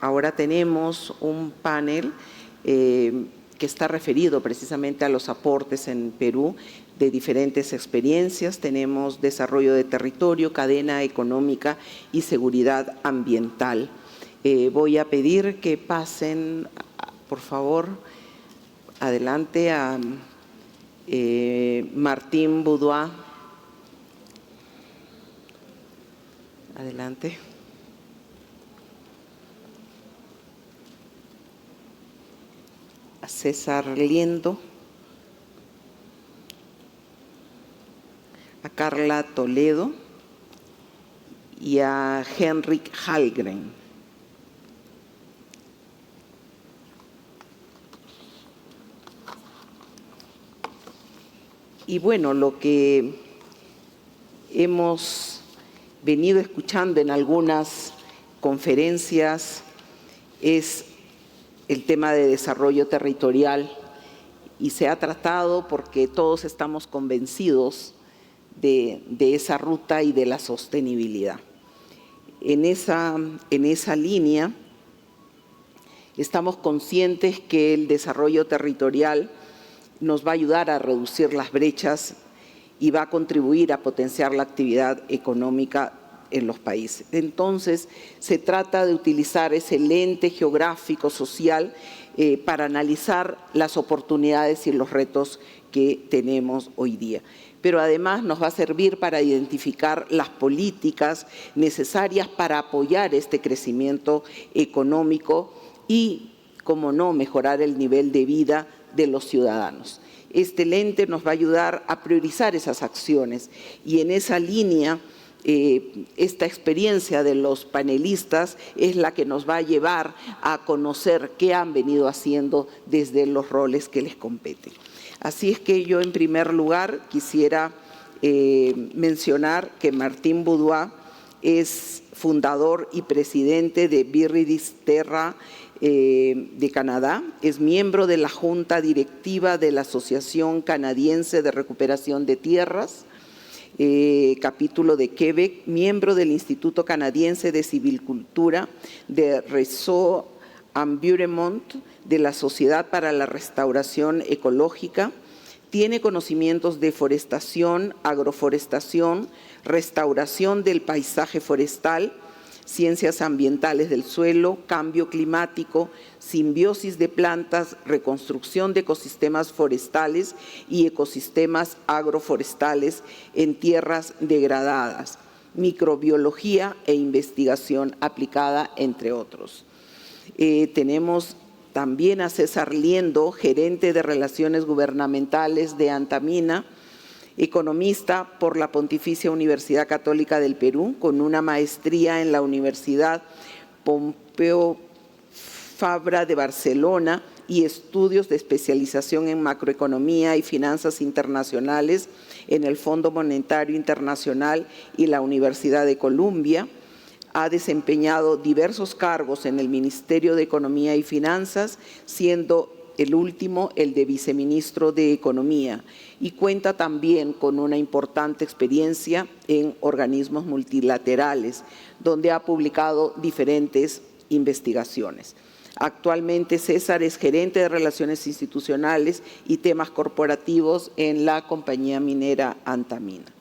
ahora tenemos un panel que está referido precisamente a los aportes en Perú de diferentes experiencias. Tenemos desarrollo de territorio, cadena económica y seguridad ambiental. Voy a pedir que pasen, por favor, adelante a Martín Boudoir. Adelante. A César Liendo. A Carla Toledo y a Henrik Hallgren. Y bueno, lo que hemos venido escuchando en algunas conferencias es el tema de desarrollo territorial, y se ha tratado porque todos estamos convencidos de esa ruta y de la sostenibilidad. En esa línea estamos conscientes que el desarrollo territorial nos va a ayudar a reducir las brechas y va a contribuir a potenciar la actividad económica en los países. Entonces, se trata de utilizar ese lente geográfico, social, para analizar las oportunidades y los retos que tenemos hoy día. Pero además nos va a servir para identificar las políticas necesarias para apoyar este crecimiento económico y, como no, mejorar el nivel de vida de los ciudadanos. Este lente nos va a ayudar a priorizar esas acciones, y en esa línea esta experiencia de los panelistas es la que nos va a llevar a conocer qué han venido haciendo desde los roles que les competen. Así es que yo, en primer lugar, quisiera mencionar que Martín Boudoir es fundador y presidente de Viridis Terra de Canadá, es miembro de la Junta Directiva de la Asociación Canadiense de Recuperación de Tierras, capítulo de Quebec, miembro del Instituto Canadiense de Silvicultura, de Réseau Environnement, de la Sociedad para la Restauración Ecológica. Tiene conocimientos de forestación, agroforestación, restauración del paisaje forestal, ciencias ambientales del suelo, cambio climático, simbiosis de plantas, reconstrucción de ecosistemas forestales y ecosistemas agroforestales en tierras degradadas, microbiología e investigación aplicada, entre otros. Tenemos también a César Liendo, gerente de Relaciones Gubernamentales de Antamina, economista por la Pontificia Universidad Católica del Perú, con una maestría en la Universidad Pompeu Fabra de Barcelona y estudios de especialización en macroeconomía y finanzas internacionales en el Fondo Monetario Internacional y la Universidad de Columbia. Ha desempeñado diversos cargos en el Ministerio de Economía y Finanzas, siendo el último el de viceministro de Economía, y cuenta también con una importante experiencia en organismos multilaterales, donde ha publicado diferentes investigaciones. Actualmente César es gerente de Relaciones Institucionales y Temas Corporativos en la compañía minera Antamina.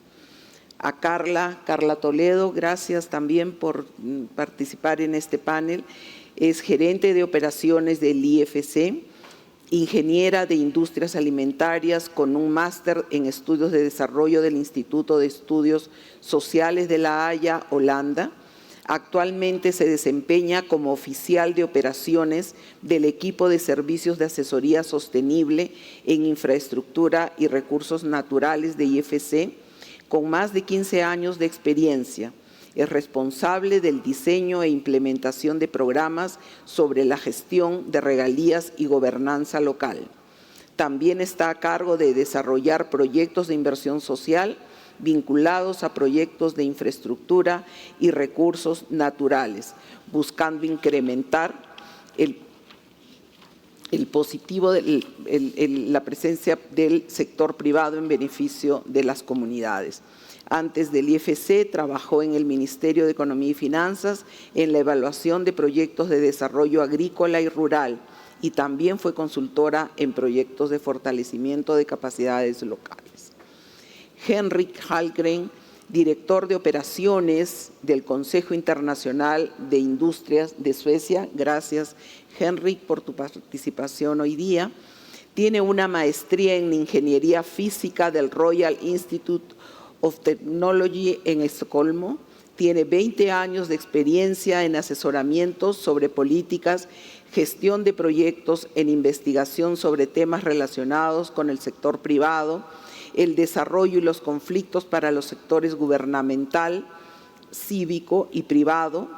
A Carla Toledo, gracias también por participar en este panel. Es gerente de operaciones del IFC, ingeniera de Industrias Alimentarias con un máster en Estudios de Desarrollo del Instituto de Estudios Sociales de La Haya, Holanda. Actualmente se desempeña como oficial de operaciones del equipo de servicios de asesoría sostenible en infraestructura y recursos naturales de IFC, con más de 15 años de experiencia. Es responsable del diseño e implementación de programas sobre la gestión de regalías y gobernanza local. También está a cargo de desarrollar proyectos de inversión social vinculados a proyectos de infraestructura y recursos naturales, buscando incrementar el positivo de la presencia del sector privado en beneficio de las comunidades. Antes del IFC, trabajó en el Ministerio de Economía y Finanzas en la evaluación de proyectos de desarrollo agrícola y rural y también fue consultora en proyectos de fortalecimiento de capacidades locales. Henrik Hallgren, director de operaciones del Consejo Internacional de Industrias de Suecia. Gracias, Henrik, por tu participación hoy día. Tiene una maestría en Ingeniería Física del Royal Institute of Technology en Estocolmo. Tiene 20 años de experiencia en asesoramientos sobre políticas, gestión de proyectos en investigación sobre temas relacionados con el sector privado, el desarrollo y los conflictos para los sectores gubernamental, cívico y privado.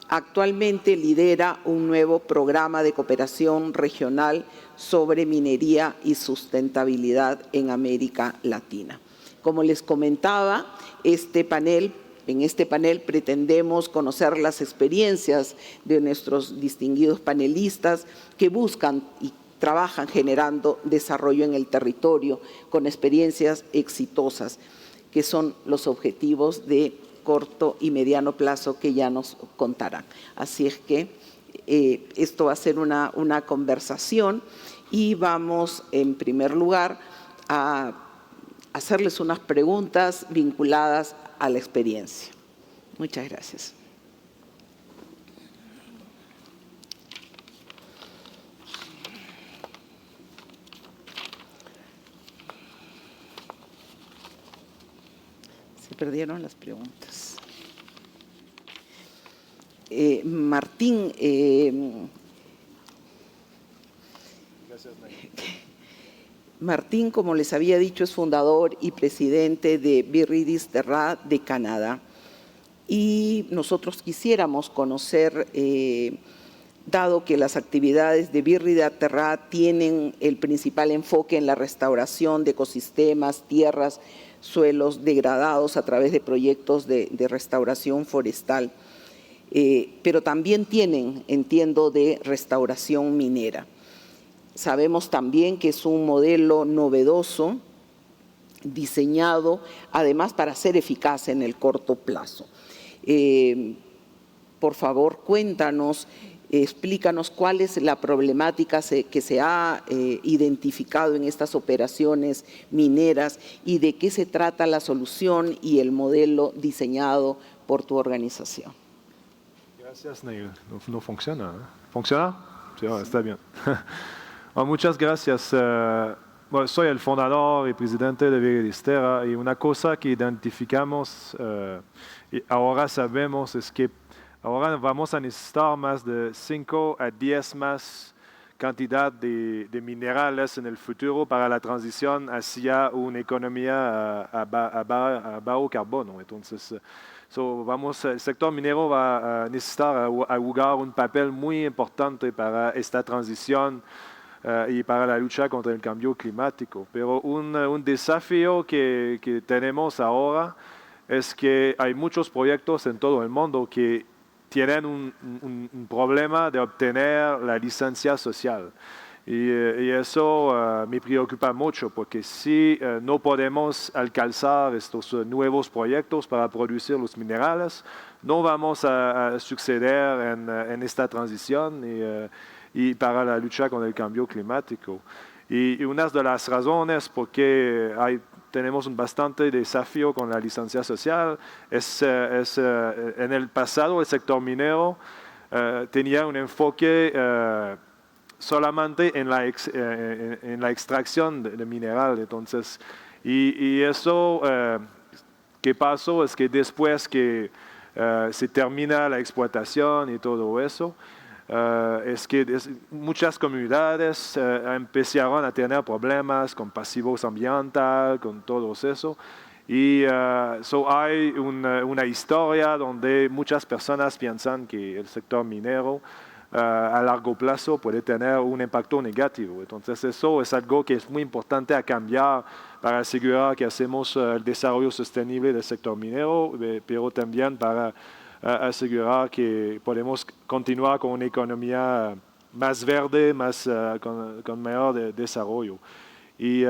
Actualmente lidera un nuevo programa de cooperación regional sobre minería y sustentabilidad en América Latina. Como les comentaba, en este panel pretendemos conocer las experiencias de nuestros distinguidos panelistas que buscan y trabajan generando desarrollo en el territorio con experiencias exitosas, que son los objetivos de corto y mediano plazo que ya nos contarán. Así es que esto va a ser una conversación y vamos en primer lugar a hacerles unas preguntas vinculadas a la experiencia. Muchas gracias. Se perdieron las preguntas. Martín, gracias, Martín, como les había dicho, es fundador y presidente de Birridis Terra de Canadá. Y nosotros quisiéramos conocer, dado que las actividades de Birridis Terra tienen el principal enfoque en la restauración de ecosistemas, tierras, suelos degradados a través de proyectos de restauración forestal, pero también tienen, entiendo, de restauración minera. Sabemos también que es un modelo novedoso, diseñado además para ser eficaz en el corto plazo. Por favor, cuéntanos, explícanos cuál es la problemática que se ha identificado en estas operaciones mineras y de qué se trata la solución y el modelo diseñado por tu organización. Gracias, Neil. No funciona, ¿eh? ¿Funciona? Sí, está bien. Muchas gracias. Bueno, soy el fundador y presidente de Birridis Terra y una cosa que identificamos y ahora sabemos es que ahora vamos a necesitar más de 5 a 10 más cantidad de minerales en el futuro para la transición hacia una economía a bajo carbono. Entonces, el sector minero va a necesitar jugar un papel muy importante para esta transición y para la lucha contra el cambio climático. Pero un desafío que tenemos ahora es que hay muchos proyectos en todo el mundo que tienen un problema de obtener la licencia social. Y eso me preocupa mucho porque si no podemos alcanzar estos nuevos proyectos para producir los minerales, no vamos a suceder en esta transición y para la lucha con el cambio climático. Y una de las razones por qué tenemos un bastante desafío con la licencia social es en el pasado el sector minero tenía un enfoque solamente en la extracción de mineral. Entonces, y eso que pasó es que después que se termina la explotación y todo eso, es que muchas comunidades empezaron a tener problemas con pasivos ambientales, con todo eso. Y hay una historia donde muchas personas piensan que el sector minero a largo plazo puede tener un impacto negativo. Entonces eso es algo que es muy importante a cambiar para asegurar que hacemos el desarrollo sostenible del sector minero, pero también para asegurar que podemos continuar con una economía más verde, con mayor desarrollo. Y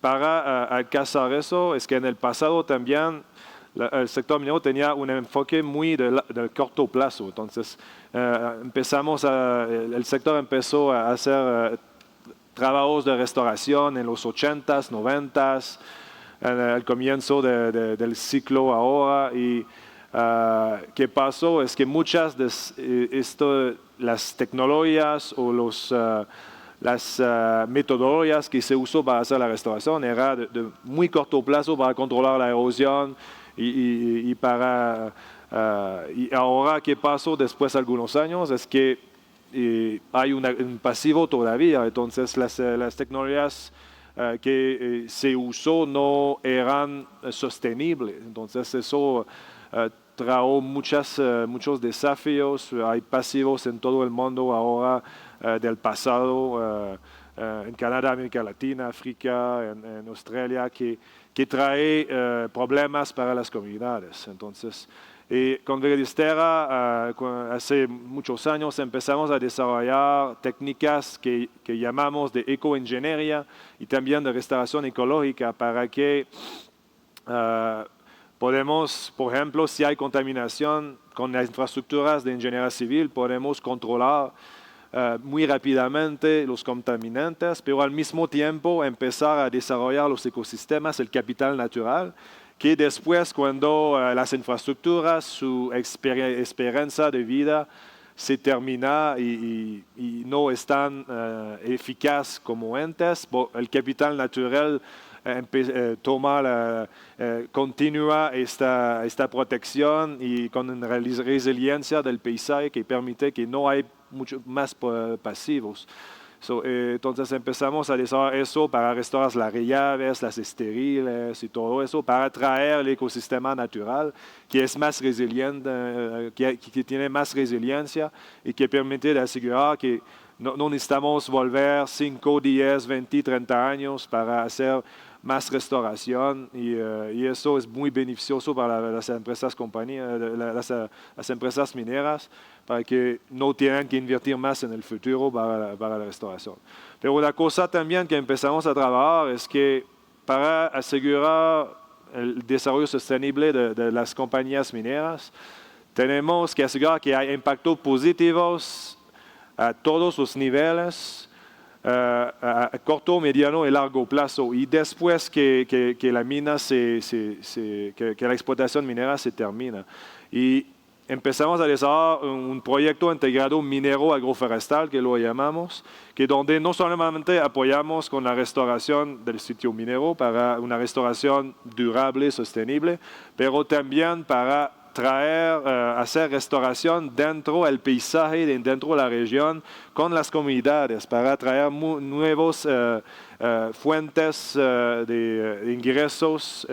para alcanzar eso, es que en el pasado también el sector minero tenía un enfoque muy de corto plazo. Entonces, el sector empezó a hacer trabajos de restauración en los 80s, 90s, en el comienzo del ciclo ahora. Y ¿qué pasó? Es que muchas de las tecnologías o las metodologías que se usó para hacer la restauración eran de muy corto plazo para controlar la erosión y ahora ¿qué pasó después de algunos años? Es que hay un pasivo todavía. Entonces las tecnologías que se usó no eran sostenibles. Entonces eso trajo muchos desafíos. Hay pasivos en todo el mundo ahora del pasado, en Canadá, América Latina, África, en Australia, que trae problemas para las comunidades. Entonces, con Veredistera, hace muchos años empezamos a desarrollar técnicas que llamamos de ecoingeniería y también de restauración ecológica para que podemos, por ejemplo, si hay contaminación con las infraestructuras de ingeniería civil, podemos controlar muy rápidamente los contaminantes, pero al mismo tiempo empezar a desarrollar los ecosistemas, el capital natural, que después cuando las infraestructuras, su esperanza de vida se termina y no es tan eficaz como antes, el capital natural continúa esta protección y con una resiliencia del paisaje que permite que no hay mucho más pasivos. Entonces empezamos a desarrollar eso para restaurar las rellaves, las estériles y todo eso, para traer el ecosistema natural que es más resiliente, que tiene más resiliencia y que permite asegurar que no necesitamos volver 5, 10, 20, 30 años para hacer más restauración y eso es muy beneficioso para las empresas las empresas mineras, para que no tengan que invertir más en el futuro para la restauración. Pero una cosa también que empezamos a trabajar es que para asegurar el desarrollo sostenible de las compañías mineras, tenemos que asegurar que hay impactos positivos a todos los niveles, a corto, mediano y largo plazo, y después que la mina que la explotación minera se termina. Y empezamos a desarrollar un proyecto integrado minero agroforestal, que lo llamamos, que donde no solamente apoyamos con la restauración del sitio minero para una restauración durable, sostenible, pero también para hacer restauración dentro del paisaje, dentro de la región, con las comunidades, para traer nuevos fuentes de ingresos,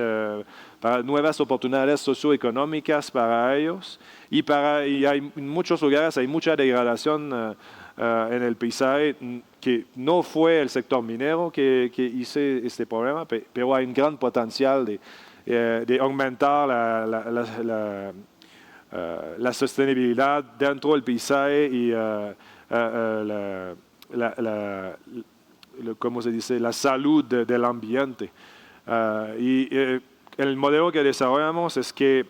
para nuevas oportunidades socioeconómicas para ellos. Y en muchos lugares hay mucha degradación en el paisaje, que no fue el sector minero que hizo este problema, pero hay un gran potencial de aumentar la sostenibilidad dentro del paisaje y ¿cómo se dice? La salud del ambiente. El modelo que desarrollamos es que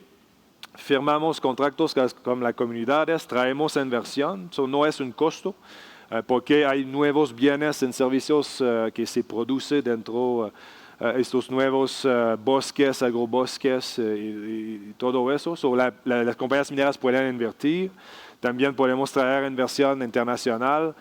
firmamos contratos con las comunidades, traemos inversión, eso no es un costo, porque hay nuevos bienes y servicios que se producen dentro estos nuevos bosques, agrobosques y todo eso. Las compañías mineras pueden invertir, también podemos traer inversión internacional.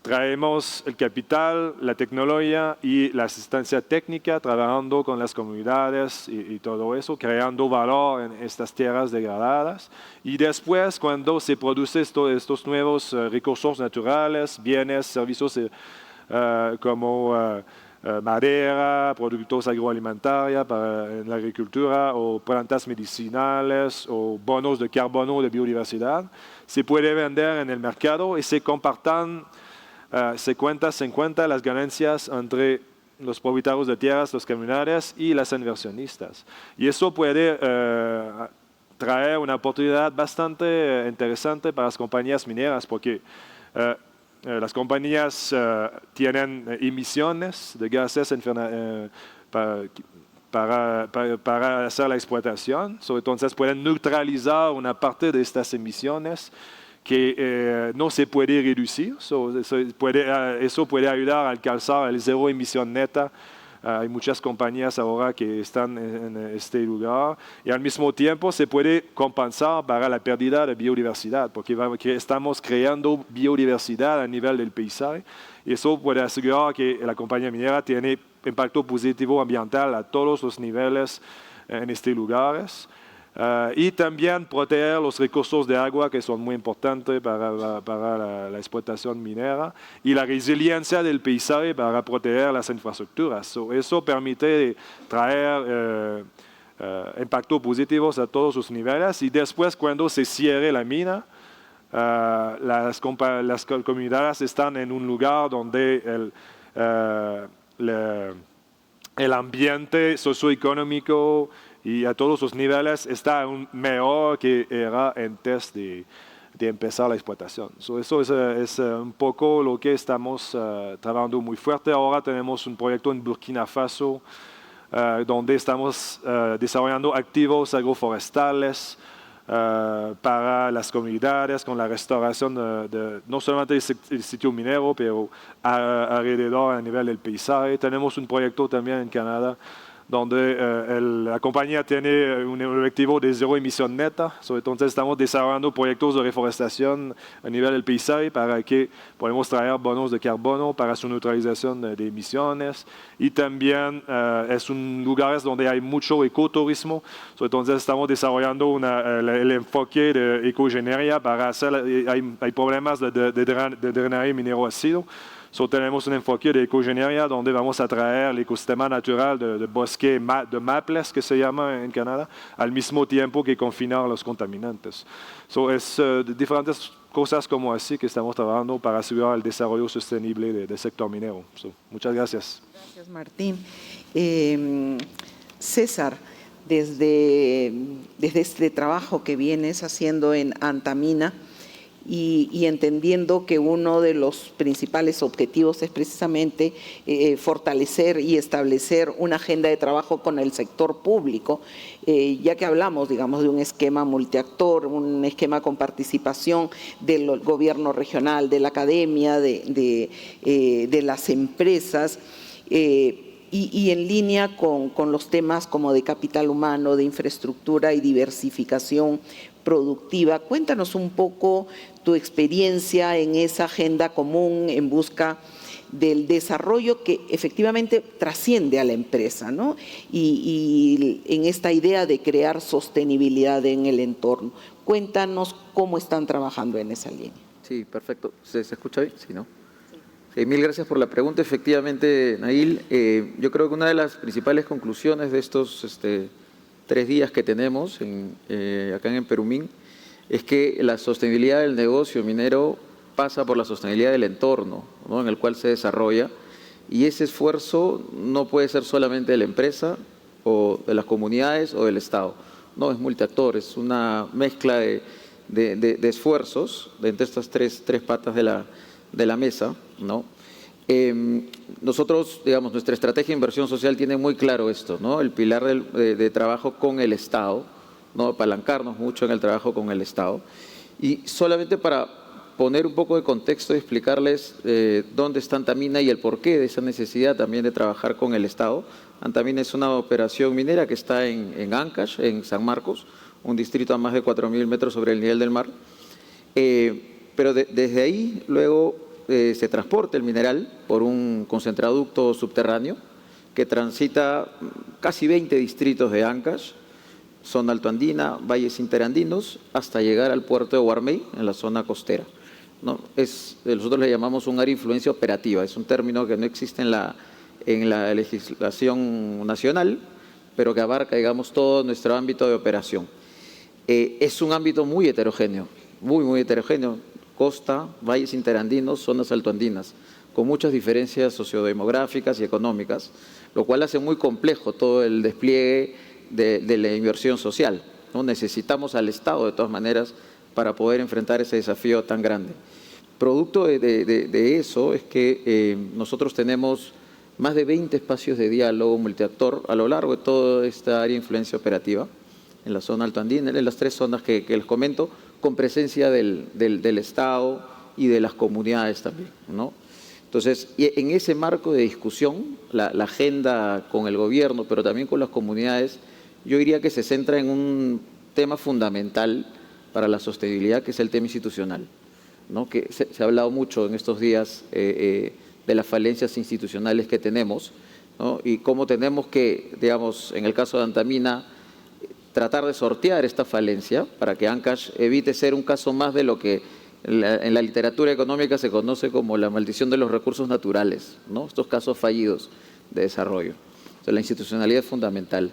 Traemos el capital, la tecnología y la asistencia técnica, trabajando con las comunidades y todo eso, creando valor en estas tierras degradadas. Y después, cuando se producen estos nuevos recursos naturales, bienes, servicios como madera, productos agroalimentarios en la agricultura, o plantas medicinales, o bonos de carbono de biodiversidad, se puede vender en el mercado y se compartan 50-50 las ganancias entre los propietarios de tierras, los comunidades y las inversionistas. Y eso puede trae una oportunidad bastante interesante para las compañías mineras, porque las compañías tienen emisiones de gases para hacer la explotación, entonces pueden neutralizar una parte de estas emisiones que no se puede reducir, eso puede ayudar a alcanzar el cero emisión neta. Hay muchas compañías ahora que están en este lugar y al mismo tiempo se puede compensar para la pérdida de biodiversidad, porque estamos creando biodiversidad a nivel del paisaje y eso puede asegurar que la compañía minera tiene impacto positivo ambiental a todos los niveles en estos lugares. Y también proteger los recursos de agua que son muy importantes para la explotación minera y la resiliencia del paisaje para proteger las infraestructuras. Eso permite traer impactos positivos a todos los niveles y después cuando se cierre la mina, las comunidades están en un lugar donde el ambiente socioeconómico y a todos los niveles está mejor que era antes de empezar la explotación. Eso es un poco lo que estamos trabajando muy fuerte. Ahora tenemos un proyecto en Burkina Faso donde estamos desarrollando activos agroforestales para las comunidades con la restauración no solamente del sitio minero, pero alrededor a nivel del paisaje. Tenemos un proyecto también en Canadá donde la compañía tiene un objetivo de cero emisión neta. Entonces estamos desarrollando proyectos de reforestación a nivel del paisaje para que podamos traer bonos de carbono para su neutralización de emisiones. Y también es un lugar donde hay mucho ecoturismo. Entonces estamos desarrollando el enfoque de ecoingeniería para hacer, hay problemas de drenaje minero ácido. Tenemos un enfoque de ecoingeniería donde vamos a traer el ecosistema natural de bosque de maples, que se llama en Canadá, al mismo tiempo que confinar los contaminantes. Es diferentes cosas como así que estamos trabajando para asegurar el desarrollo sostenible del sector minero. Muchas gracias. Gracias, Martín. César, desde este trabajo que vienes haciendo en Antamina, y entendiendo que uno de los principales objetivos es precisamente fortalecer y establecer una agenda de trabajo con el sector público, ya que hablamos, digamos, de un esquema multiactor, un esquema con participación del gobierno regional, de la academia, de las empresas, y en línea con los temas como de capital humano, de infraestructura y diversificación productiva. Cuéntanos un poco tu experiencia en esa agenda común en busca del desarrollo que efectivamente trasciende a la empresa, ¿no? Y en esta idea de crear sostenibilidad en el entorno. Cuéntanos cómo están trabajando en esa línea. Sí, perfecto. ¿Se escucha bien? Sí, ¿no? Sí, mil gracias por la pregunta. Efectivamente, Nail, yo creo que una de las principales conclusiones de estos 3 días que tenemos acá en Perumín es que la sostenibilidad del negocio minero pasa por la sostenibilidad del entorno, ¿no?, en el cual se desarrolla, y ese esfuerzo no puede ser solamente de la empresa o de las comunidades o del Estado. No, es multiactor, es una mezcla de esfuerzos entre estas tres patas de la mesa, ¿no? Nosotros, digamos, nuestra estrategia de inversión social tiene muy claro esto, ¿no? El pilar de trabajo con el Estado, ¿no? Apalancarnos mucho en el trabajo con el Estado. Y solamente para poner un poco de contexto y explicarles dónde está Antamina y el porqué de esa necesidad también de trabajar con el Estado. Antamina es una operación minera que está en Ancash, en San Marcos, un distrito a más de 4.000 metros sobre el nivel del mar. Pero desde ahí luego se transporta el mineral por un concentraducto subterráneo que transita casi 20 distritos de Ancash, zona altoandina, valles interandinos, hasta llegar al puerto de Huarmey, en la zona costera, ¿no? Nosotros le llamamos un área de influencia operativa, es un término que no existe en la legislación nacional, pero que abarca, digamos, todo nuestro ámbito de operación. Es un ámbito muy heterogéneo, muy heterogéneo, costa, valles interandinos, zonas altoandinas, con muchas diferencias sociodemográficas y económicas, lo cual hace muy complejo todo el despliegue de la inversión social. ¿no? Necesitamos al Estado, de todas maneras, para poder enfrentar ese desafío tan grande. Producto de eso es que nosotros tenemos más de 20 espacios de diálogo multiactor a lo largo de toda esta área de influencia operativa, en la zona altoandina, en las 3 zonas que les comento, con presencia del Estado y de las comunidades también, ¿no? Entonces, en ese marco de discusión, la agenda con el gobierno, pero también con las comunidades, yo diría que se centra en un tema fundamental para la sostenibilidad, que es el tema institucional, ¿no? Que se ha hablado mucho en estos días de las falencias institucionales que tenemos, ¿no? Y cómo tenemos que, digamos, en el caso de Antamina, tratar de sortear esta falencia para que Ancash evite ser un caso más de lo que en la literatura económica se conoce como la maldición de los recursos naturales, ¿no? Estos casos fallidos de desarrollo. Entonces, la institucionalidad es fundamental.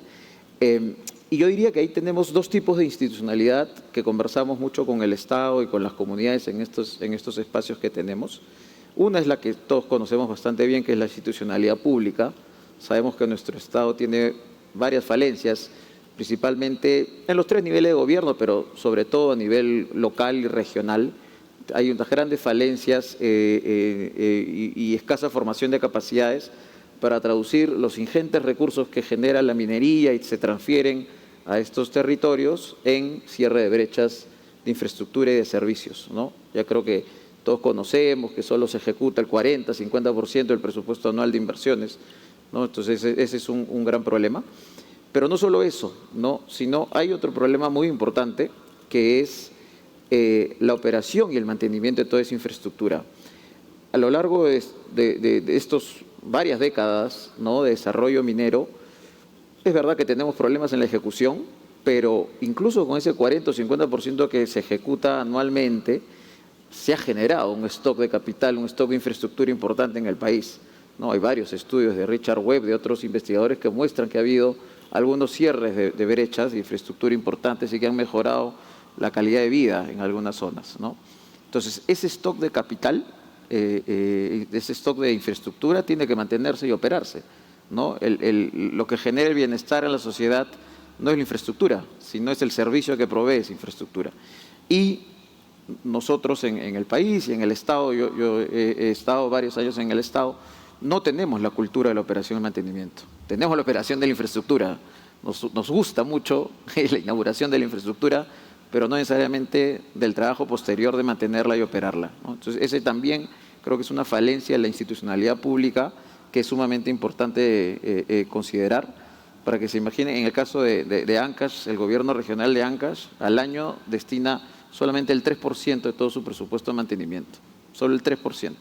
Y yo diría que ahí tenemos 2 tipos de institucionalidad que conversamos mucho con el Estado y con las comunidades en estos espacios que tenemos. Una es la que todos conocemos bastante bien, que es la institucionalidad pública. Sabemos que nuestro Estado tiene varias falencias, principalmente en los 3 niveles de gobierno, pero sobre todo a nivel local y regional. Hay unas grandes falencias y escasa formación de capacidades para traducir los ingentes recursos que genera la minería y se transfieren a estos territorios en cierre de brechas de infraestructura y de servicios, ¿no? Ya creo que todos conocemos que solo se ejecuta el 40, 50% del presupuesto anual de inversiones, ¿no? Entonces, ese es un gran problema. Pero no solo eso, ¿no? Sino hay otro problema muy importante, que es la operación y el mantenimiento de toda esa infraestructura. A lo largo de estos varias décadas, ¿no?, de desarrollo minero, es verdad que tenemos problemas en la ejecución, pero incluso con ese 40 o 50% que se ejecuta anualmente, se ha generado un stock de capital, un stock de infraestructura importante en el país, ¿no? Hay varios estudios de Richard Webb, de otros investigadores, que muestran que ha habido algunos cierres de brechas de infraestructura importantes y que han mejorado la calidad de vida en algunas zonas, ¿no? Entonces, ese stock de capital, ese stock de infraestructura tiene que mantenerse y operarse, ¿no? Lo que genera el bienestar en la sociedad no es la infraestructura, sino es el servicio que provee esa infraestructura. Y nosotros en el país y en el Estado, yo he estado varios años en el Estado, no tenemos la cultura de la operación y mantenimiento. Tenemos la operación de la infraestructura. Nos gusta mucho la inauguración de la infraestructura, pero no necesariamente del trabajo posterior de mantenerla y operarla, ¿no? Entonces, ese también creo que es una falencia de la institucionalidad pública que es sumamente importante considerar, para que se imaginen. En el caso de Ancash, el gobierno regional de Ancash al año destina solamente el 3% de todo su presupuesto de mantenimiento, solo el 3%.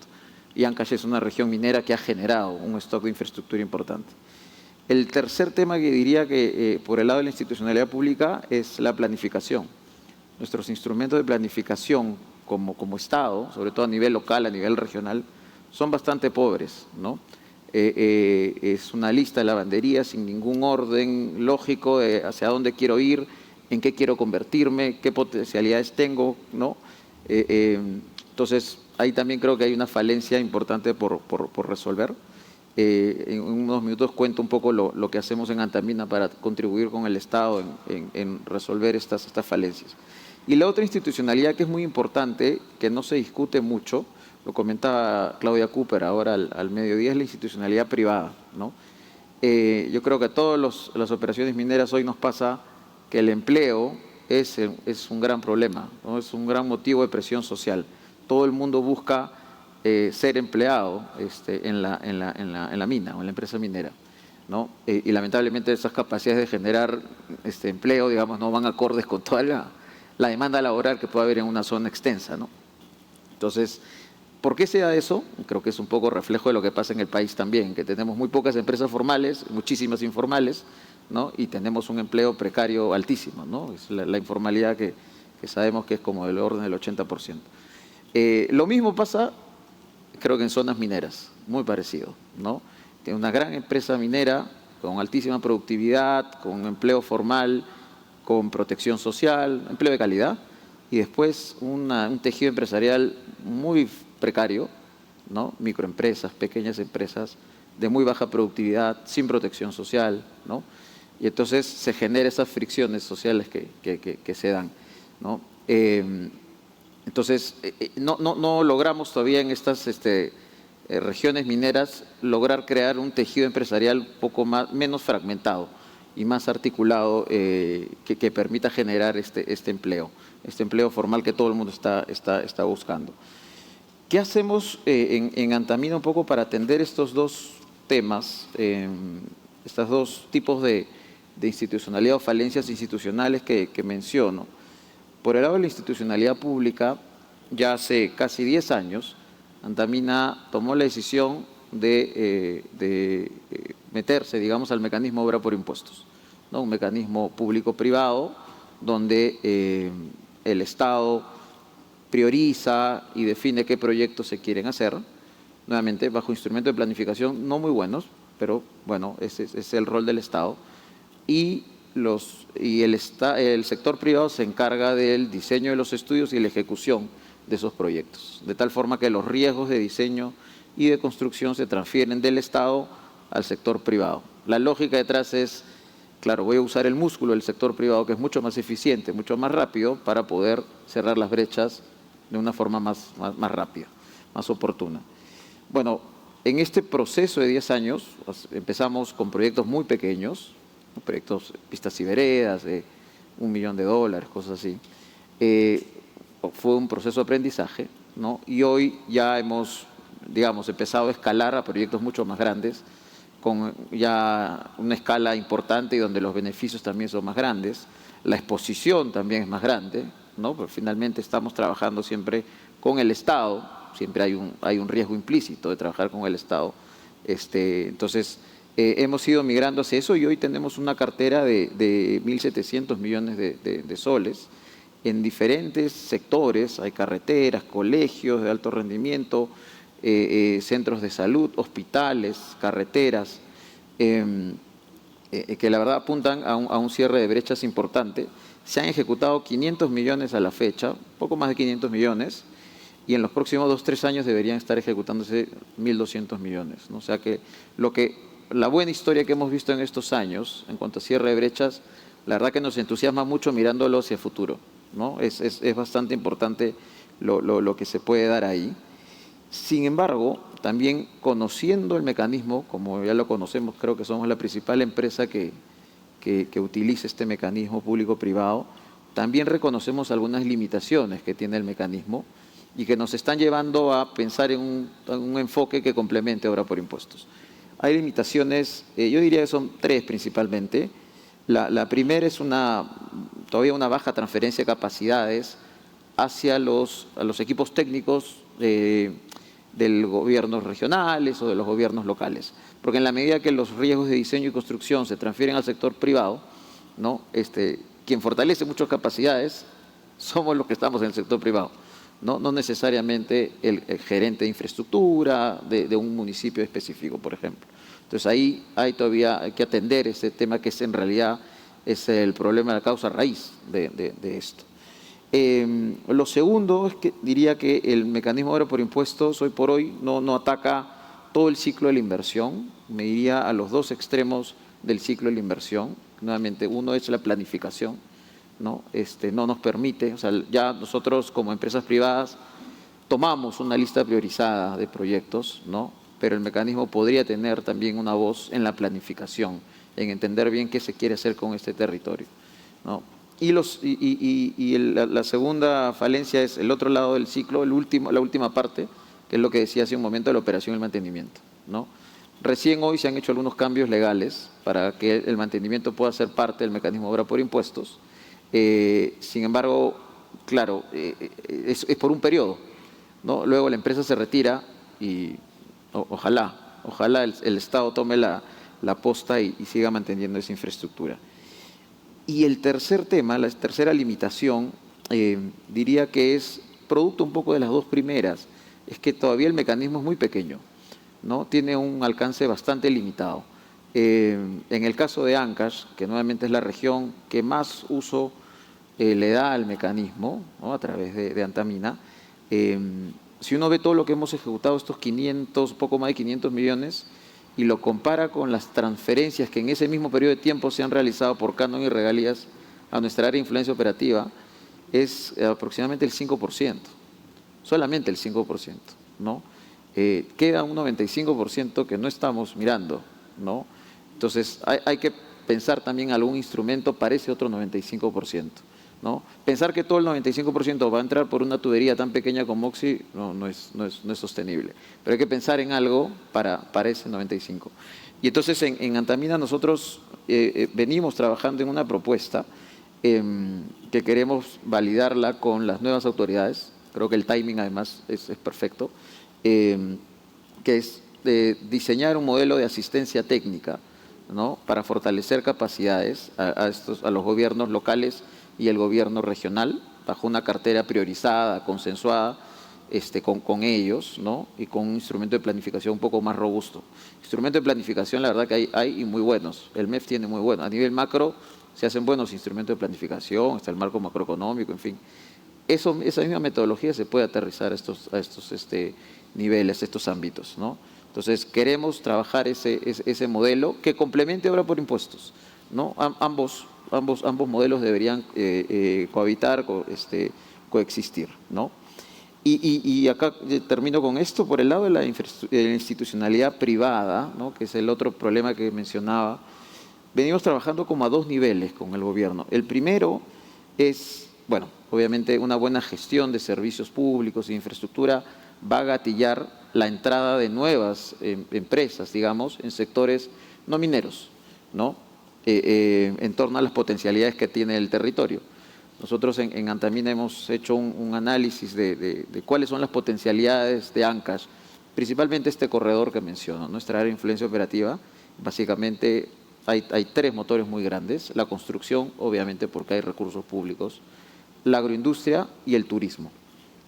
Y Ancash es una región minera que ha generado un stock de infraestructura importante. El tercer tema que diría que por el lado de la institucionalidad pública es la planificación. Nuestros instrumentos de planificación como Estado, sobre todo a nivel local, a nivel regional, son bastante pobres, ¿no? Es una lista de lavandería sin ningún orden lógico de hacia dónde quiero ir, en qué quiero convertirme, qué potencialidades tengo, ¿no? Entonces, ahí también creo que hay una falencia importante por resolver. En unos minutos cuento un poco lo que hacemos en Antamina para contribuir con el Estado en resolver estas falencias. Y la otra institucionalidad que es muy importante, que no se discute mucho, lo comentaba Claudia Cooper ahora al mediodía, es la institucionalidad privada, ¿no? Yo creo que a todas las operaciones mineras hoy nos pasa que el empleo es un gran problema, ¿no? Es un gran motivo de presión social. Todo el mundo busca ser empleado en la mina o en la empresa minera, ¿no? Y lamentablemente esas capacidades de generar empleo, digamos, no van acordes con toda la demanda laboral que puede haber en una zona extensa, ¿no? Entonces, ¿por qué se da eso? Creo que es un poco reflejo de lo que pasa en el país también, que tenemos muy pocas empresas formales, muchísimas informales, ¿no? Y tenemos un empleo precario altísimo, ¿no? Es la informalidad que sabemos que es como del orden del 80%. Lo mismo pasa, creo que en zonas mineras, muy parecido, ¿no? Tiene una gran empresa minera con altísima productividad, con empleo formal, con protección social, empleo de calidad, y después un tejido empresarial muy precario, ¿no? Microempresas, pequeñas empresas de muy baja productividad, sin protección social, ¿no? y entonces se generan esas fricciones sociales que se dan, ¿no? Entonces, no logramos todavía en estas regiones mineras lograr crear un tejido empresarial un poco menos fragmentado y más articulado que permita generar este empleo formal que todo el mundo está buscando. ¿Qué hacemos en Antamina un poco para atender estos dos temas, estos dos tipos de institucionalidad o falencias institucionales que menciono? Por el lado de la institucionalidad pública, ya hace casi 10 años, Antamina tomó la decisión de meterse, digamos, al mecanismo obra por impuestos, ¿no? Un mecanismo público-privado donde el Estado prioriza y define qué proyectos se quieren hacer, nuevamente bajo instrumentos de planificación no muy buenos, pero bueno, ese es el rol del Estado, y el sector privado se encarga del diseño de los estudios y la ejecución de esos proyectos, de tal forma que los riesgos de diseño y de construcción se transfieren del Estado al sector privado. La lógica detrás es, claro, voy a usar el músculo del sector privado, que es mucho más eficiente, mucho más rápido, para poder cerrar las brechas de una forma más rápida, más oportuna. Bueno, en este proceso de 10 años, empezamos con proyectos muy pequeños, proyectos pistas y veredas de $1 millón, cosas así. Fue un proceso de aprendizaje, ¿no? Y hoy ya hemos, digamos, empezado a escalar a proyectos mucho más grandes, con ya una escala importante y donde los beneficios también son más grandes. La exposición también es más grande, ¿no? Pero finalmente estamos trabajando siempre con el Estado, siempre hay un riesgo implícito de trabajar con el Estado. Entonces, hemos ido migrando hacia eso y hoy tenemos una cartera de 1.700 millones de soles en diferentes sectores. Hay carreteras, colegios de alto rendimiento, centros de salud, hospitales, carreteras, que la verdad apuntan a un cierre de brechas importante. Se han ejecutado 500 millones a la fecha, poco más de 500 millones, y en los próximos 2-3 años deberían estar ejecutándose 1.200 millones, ¿no? O sea que la buena historia que hemos visto en estos años, en cuanto a cierre de brechas, la verdad que nos entusiasma mucho mirándolo hacia el futuro, ¿no? Es bastante importante lo que se puede dar ahí. Sin embargo, también conociendo el mecanismo, como ya lo conocemos, creo que somos la principal empresa que utiliza este mecanismo público-privado, también reconocemos algunas limitaciones que tiene el mecanismo y que nos están llevando a pensar en un enfoque que complemente obra por impuestos. Hay limitaciones, yo diría que son 3 principalmente. La primera es todavía una baja transferencia de capacidades hacia los equipos técnicos de los gobiernos regionales o de los gobiernos locales. Porque en la medida que los riesgos de diseño y construcción se transfieren al sector privado, ¿no? Quien fortalece muchas capacidades somos los que estamos en el sector privado, no necesariamente el gerente de infraestructura de un municipio específico, por ejemplo. Entonces ahí hay que atender ese tema que en realidad es el problema, la causa raíz de esto. Lo segundo es que diría que el mecanismo de obra por impuestos hoy por hoy no ataca todo el ciclo de la inversión, me iría a los 2 extremos del ciclo de la inversión. Nuevamente, uno es la planificación, ¿no? No nos permite, o sea, ya nosotros como empresas privadas tomamos una lista priorizada de proyectos, ¿no? Pero el mecanismo podría tener también una voz en la planificación, en entender bien qué se quiere hacer con este territorio, ¿no? Y la segunda falencia es el otro lado del ciclo, la última parte, que es lo que decía hace un momento, de la operación y el mantenimiento, ¿no? Recién hoy se han hecho algunos cambios legales para que el mantenimiento pueda ser parte del mecanismo de obra por impuestos. Sin embargo, claro, es por un periodo, ¿no? Luego la empresa se retira y ojalá el Estado tome la posta y siga manteniendo esa infraestructura. Y el tercer tema, la tercera limitación, diría que es producto un poco de las 2 primeras, es que todavía el mecanismo es muy pequeño, ¿no? Tiene un alcance bastante limitado. En el caso de Ancash, que nuevamente es la región que más uso le da al mecanismo, ¿no? A través de Antamina, si uno ve todo lo que hemos ejecutado, estos 500, poco más de 500 millones, y lo compara con las transferencias que en ese mismo periodo de tiempo se han realizado por canon y regalías a nuestra área de influencia operativa, es aproximadamente el 5%, solamente el 5%, ¿no? Queda un 95% que no estamos mirando, ¿no? Entonces, hay que pensar también algún instrumento para ese otro 95%, ¿no? Pensar que todo el 95% va a entrar por una tubería tan pequeña como Oxy no es sostenible. Pero hay que pensar en algo para ese 95%. Y entonces en Antamina nosotros venimos trabajando en una propuesta que queremos validarla con las nuevas autoridades. Creo que el timing además es perfecto. Que es diseñar un modelo de asistencia técnica, ¿no? Para fortalecer capacidades a los gobiernos locales y el gobierno regional, bajo una cartera priorizada, consensuada con ellos, ¿no? Y con un instrumento de planificación un poco más robusto. Instrumento de planificación, la verdad que hay y muy buenos. El MEF tiene muy buenos. A nivel macro se hacen buenos instrumentos de planificación, está el marco macroeconómico, en fin. Esa misma metodología se puede aterrizar a estos niveles, estos ámbitos, ¿no? Entonces, queremos trabajar ese modelo que complemente ahora por impuestos, ¿no? Ambos modelos deberían cohabitar, coexistir, ¿no? Y acá termino con esto, por el lado de la institucionalidad privada, ¿no? Que es el otro problema que mencionaba. Venimos trabajando como a dos niveles con el gobierno. El primero es, bueno, obviamente una buena gestión de servicios públicos e infraestructura va a gatillar la entrada de nuevas empresas, digamos, en sectores no mineros, ¿no? En torno a las potencialidades que tiene el territorio. Nosotros en Antamina hemos hecho un análisis de cuáles son las potencialidades de Ancash, principalmente este corredor que menciono, nuestra área de influencia operativa. Básicamente hay tres motores muy grandes: la construcción, obviamente porque hay recursos públicos, la agroindustria y el turismo,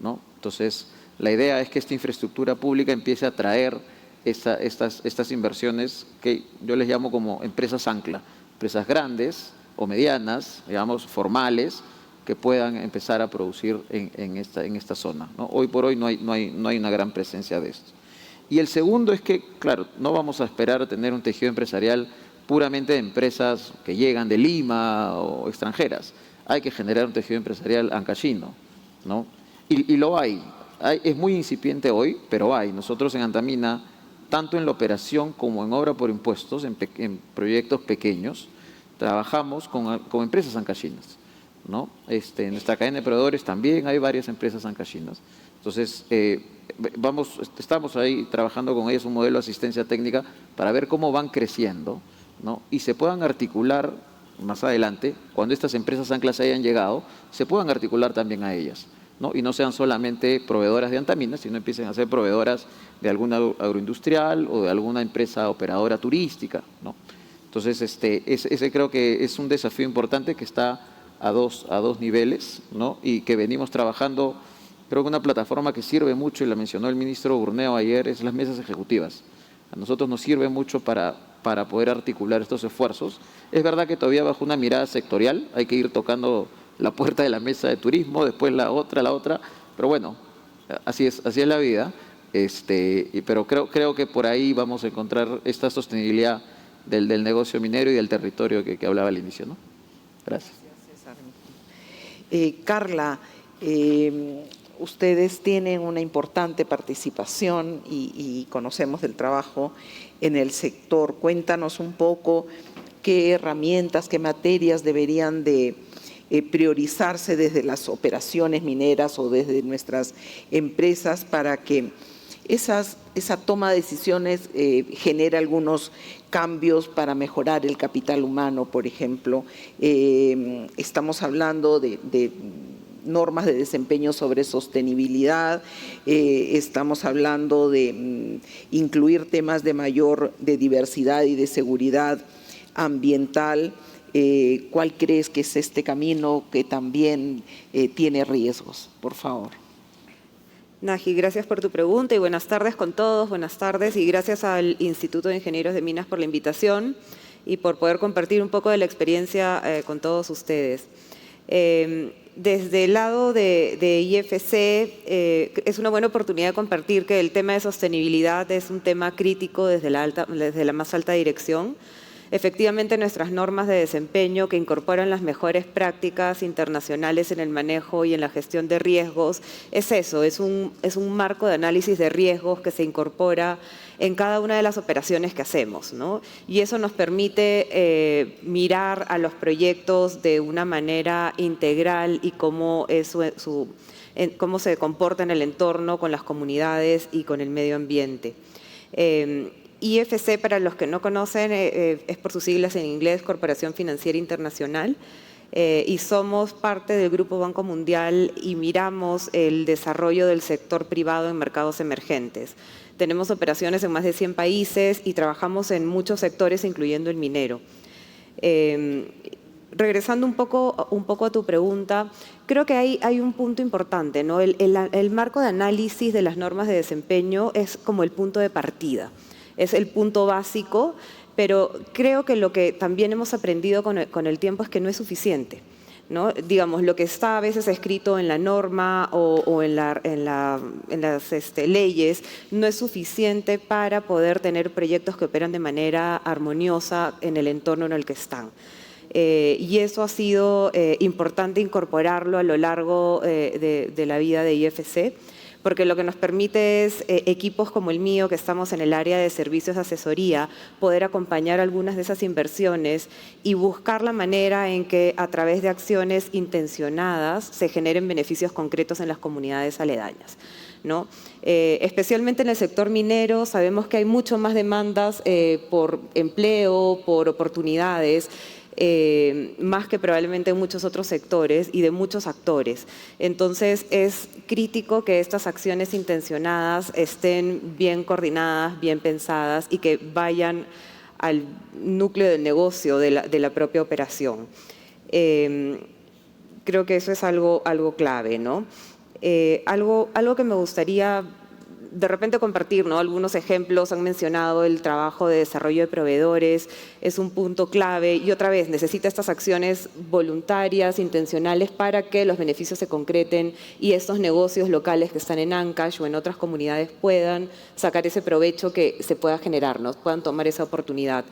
¿no? Entonces, la idea es que esta infraestructura pública empiece a atraer estas inversiones que yo les llamo como empresas ancla, empresas grandes o medianas, digamos, formales, que puedan empezar a producir en esta zona, ¿no? Hoy por hoy no hay una gran presencia de esto. Y el segundo es que, claro, no vamos a esperar a tener un tejido empresarial puramente de empresas que llegan de Lima o extranjeras. Hay que generar un tejido empresarial ancashino, ¿no? Y lo hay. Es muy incipiente hoy, pero hay. Nosotros en Antamina, tanto en la operación como en obra por impuestos, en proyectos pequeños, trabajamos con empresas ancashinas, ¿no? En nuestra cadena de proveedores también hay varias empresas ancashinas. Entonces, estamos ahí trabajando con ellas un modelo de asistencia técnica para ver cómo van creciendo, ¿no? Y se puedan articular más adelante, cuando estas empresas anclas hayan llegado, se puedan articular también a ellas, ¿no? Y no sean solamente proveedoras de Antamina, sino empiecen a ser proveedoras de alguna agroindustrial o de alguna empresa operadora turística, ¿no? Entonces, ese creo que es un desafío importante que está a dos niveles, ¿no? Y que venimos trabajando. Creo que una plataforma que sirve mucho, y la mencionó el ministro Burneo ayer, es las mesas ejecutivas. A nosotros nos sirve mucho para poder articular estos esfuerzos. Es verdad que todavía bajo una mirada sectorial hay que ir tocando la puerta de la mesa de turismo, después la otra, pero bueno, así es la vida. Pero creo que por ahí vamos a encontrar esta sostenibilidad del negocio minero y del territorio que hablaba al inicio, ¿no? Gracias. Carla, ustedes tienen una importante participación y conocemos del trabajo en el sector. Cuéntanos un poco qué herramientas, qué materias deberían de priorizarse desde las operaciones mineras o desde nuestras empresas para que esa toma de decisiones genere algunos cambios para mejorar el capital humano, por ejemplo. Estamos hablando de normas de desempeño sobre sostenibilidad, estamos hablando de incluir temas de diversidad y de seguridad ambiental. ¿Cuál crees que es este camino que también tiene riesgos? Por favor. Naji, gracias por tu pregunta y buenas tardes con todos, buenas tardes, y gracias al Instituto de Ingenieros de Minas por la invitación y por poder compartir un poco de la experiencia con todos ustedes. Desde el lado de IFC, es una buena oportunidad de compartir que el tema de sostenibilidad es un tema crítico desde la más alta dirección. Efectivamente, nuestras normas de desempeño que incorporan las mejores prácticas internacionales en el manejo y en la gestión de riesgos, es eso, es un marco de análisis de riesgos que se incorpora en cada una de las operaciones que hacemos, ¿no? Y eso nos permite mirar a los proyectos de una manera integral y cómo se comporta en el entorno con las comunidades y con el medio ambiente. IFC, para los que no conocen, es por sus siglas en inglés, Corporación Financiera Internacional, y somos parte del Grupo Banco Mundial y miramos el desarrollo del sector privado en mercados emergentes. Tenemos operaciones en más de 100 países y trabajamos en muchos sectores, incluyendo el minero. Regresando un poco a tu pregunta, creo que hay un punto importante, ¿no? El marco de análisis de las normas de desempeño es como el punto de partida. Es el punto básico, pero creo que lo que también hemos aprendido con el tiempo es que no es suficiente, ¿no? Digamos, lo que está a veces escrito en la norma o en las leyes no es suficiente para poder tener proyectos que operan de manera armoniosa en el entorno en el que están. Y eso ha sido importante incorporarlo a lo largo de la vida de IFC, porque lo que nos permite es equipos como el mío, que estamos en el área de servicios de asesoría, poder acompañar algunas de esas inversiones y buscar la manera en que a través de acciones intencionadas se generen beneficios concretos en las comunidades aledañas, ¿no? Especialmente en el sector minero sabemos que hay mucho más demandas por empleo, por oportunidades, más que probablemente en muchos otros sectores y de muchos actores. Entonces es crítico que estas acciones intencionadas estén bien coordinadas, bien pensadas y que vayan al núcleo del negocio de la propia operación. Creo que eso es algo clave, ¿no? Algo que me gustaría de repente compartir, ¿no? Algunos ejemplos han mencionado el trabajo de desarrollo de proveedores, es un punto clave y otra vez necesita estas acciones voluntarias, intencionales para que los beneficios se concreten y estos negocios locales que están en Ancash o en otras comunidades puedan sacar ese provecho que se pueda generar, ¿no? Puedan tomar esa oportunidad.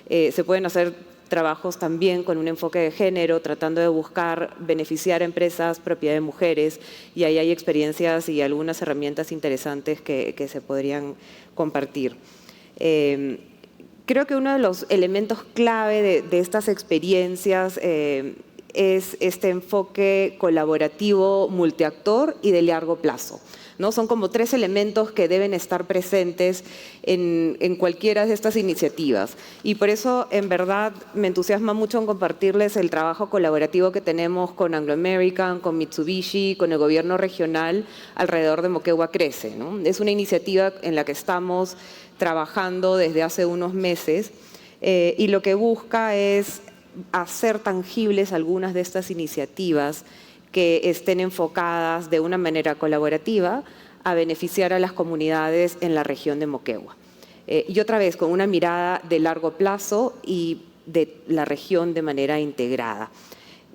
Se pueden hacer trabajos también con un enfoque de género, tratando de buscar beneficiar a empresas propiedad de mujeres, y ahí hay experiencias y algunas herramientas interesantes que se podrían compartir. Creo que uno de los elementos clave de estas experiencias es este enfoque colaborativo, multiactor y de largo plazo, ¿no? Son como 3 elementos que deben estar presentes en cualquiera de estas iniciativas. Y por eso, en verdad, me entusiasma mucho en compartirles el trabajo colaborativo que tenemos con Anglo American, con Mitsubishi, con el gobierno regional alrededor de Moquegua Crece, ¿no? Es una iniciativa en la que estamos trabajando desde hace unos meses y lo que busca es hacer tangibles algunas de estas iniciativas que estén enfocadas de una manera colaborativa a beneficiar a las comunidades en la región de Moquegua. Y otra vez, con una mirada de largo plazo y de la región de manera integrada.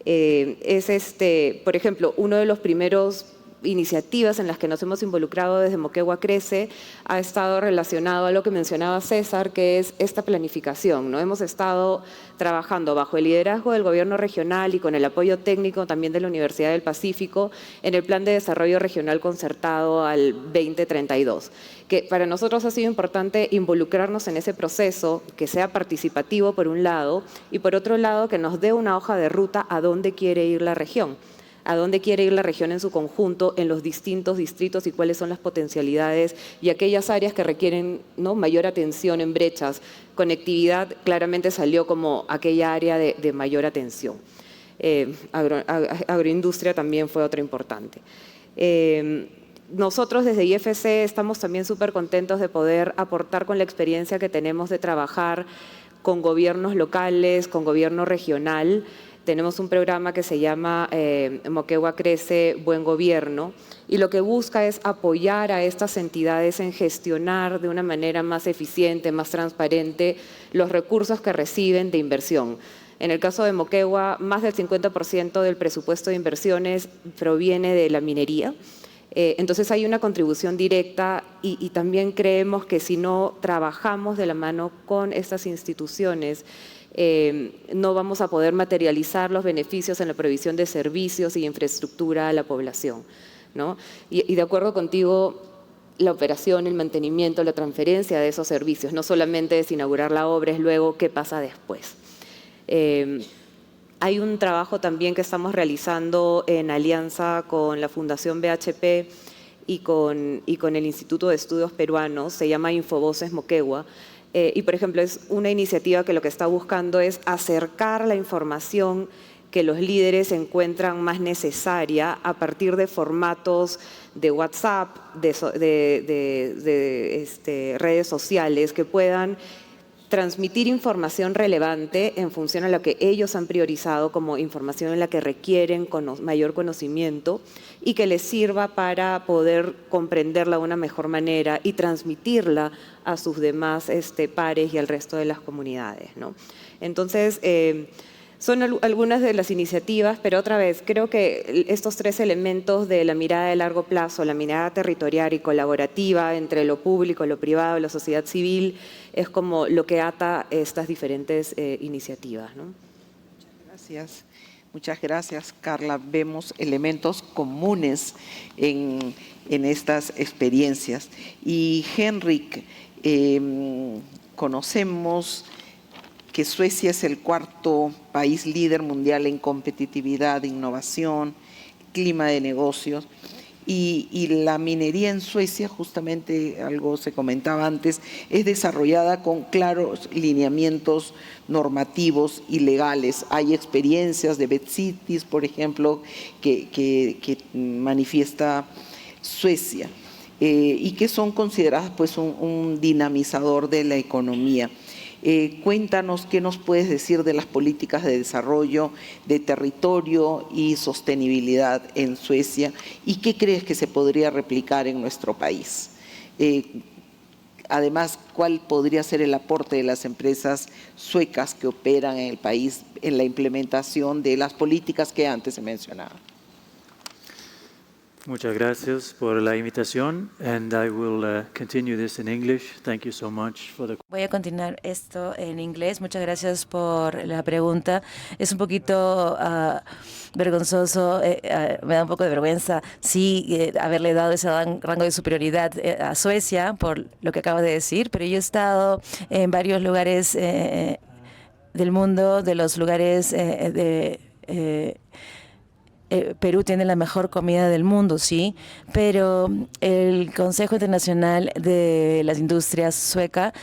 Por ejemplo, uno de los primeros iniciativas en las que nos hemos involucrado desde Moquegua Crece ha estado relacionado a lo que mencionaba César, que es esta planificación, ¿no? Hemos estado trabajando bajo el liderazgo del gobierno regional y con el apoyo técnico también de la Universidad del Pacífico en el Plan de Desarrollo Regional Concertado al 2032, que para nosotros ha sido importante involucrarnos en ese proceso, que sea participativo por un lado y por otro lado que nos dé una hoja de ruta a dónde quiere ir la región. A dónde quiere ir la región en su conjunto, en los distintos distritos y cuáles son las potencialidades y aquellas áreas que requieren, ¿no?, mayor atención en brechas. Conectividad claramente salió como aquella área de mayor atención. Agroindustria también fue otra importante. Nosotros desde IFC estamos también súper contentos de poder aportar con la experiencia que tenemos de trabajar con gobiernos locales, con gobierno regional. Tenemos un programa que se llama Moquegua Crece Buen Gobierno y lo que busca es apoyar a estas entidades en gestionar de una manera más eficiente, más transparente los recursos que reciben de inversión. En el caso de Moquegua, más del 50% del presupuesto de inversiones proviene de la minería. Entonces hay una contribución directa y también creemos que si no trabajamos de la mano con estas instituciones, no vamos a poder materializar los beneficios en la provisión de servicios y infraestructura a la población, ¿no? Y de acuerdo contigo, la operación, el mantenimiento, la transferencia de esos servicios, no solamente es inaugurar la obra, es luego qué pasa después. Hay un trabajo también que estamos realizando en alianza con la Fundación BHP y con el Instituto de Estudios Peruanos, se llama Infovoces Moquegua, y por ejemplo es una iniciativa que lo que está buscando es acercar la información que los líderes encuentran más necesaria a partir de formatos de WhatsApp, de redes sociales que puedan transmitir información relevante en función a lo que ellos han priorizado como información en la que requieren mayor conocimiento y que les sirva para poder comprenderla de una mejor manera y transmitirla a sus demás pares y al resto de las comunidades, ¿no? Entonces, son algunas de las iniciativas, pero otra vez, creo que estos tres elementos de la mirada de largo plazo, la mirada territorial y colaborativa entre lo público, lo privado, la sociedad civil, es como lo que ata estas diferentes iniciativas, ¿no? Muchas gracias, Carla. Vemos elementos comunes en estas experiencias. Y Henrik, conocemos que Suecia es el cuarto país líder mundial en competitividad, innovación, clima de negocios, y la minería en Suecia, justamente algo se comentaba antes, es desarrollada con claros lineamientos normativos y legales. Hay experiencias de BetCities, por ejemplo, que manifiesta Suecia y que son consideradas pues un dinamizador de la economía. Cuéntanos qué nos puedes decir de las políticas de desarrollo, de territorio y sostenibilidad en Suecia y qué crees que se podría replicar en nuestro país. Además, ¿cuál podría ser el aporte de las empresas suecas que operan en el país en la implementación de las políticas que antes se mencionaban? Muchas gracias por la invitación, and I will continue this in English. Thank you so much for the... Voy a continuar esto en inglés. Muchas gracias por la pregunta. Es un poquito vergonzoso, me da un poco de vergüenza, sí, haberle dado ese rango de superioridad a Suecia por lo que acabo de decir, pero yo he estado en varios lugares del mundo, de los lugares Perú tiene la mejor comida del mundo, sí, pero el Consejo Internacional de las Industrias sueca